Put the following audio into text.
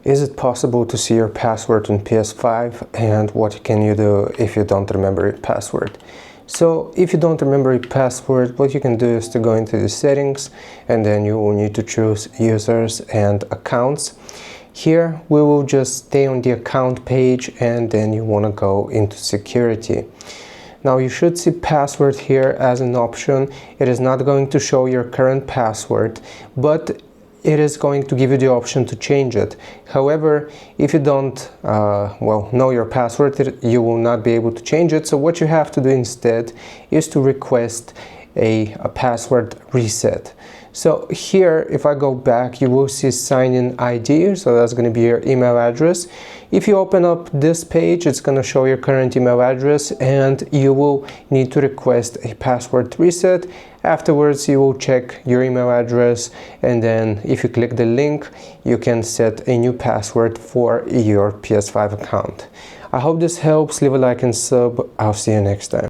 Is it possible to see your password on PS5, and what can you do if you don't remember your password? So if you don't remember your password, what you can do is to go into the settings, and then you will need to choose users and accounts. Here we will just stay on the account page, and then you want to go into security. Now you should see password here as an option. It is not going to show your current password, but it is going to give you the option to change it. However, if you don't know your password, you will not be able to change it. So what you have to do instead is to request a password reset. So here, if I go back, you will see sign-in ID, so that's going to be your email address. If you open up this page, it's going to show your current email address, and you will need to request a password reset. Afterwards, you will check your email address, and then if you click the link, you can set a new password for your PS5 account. I hope this helps. Leave a like and sub. I'll see you next time.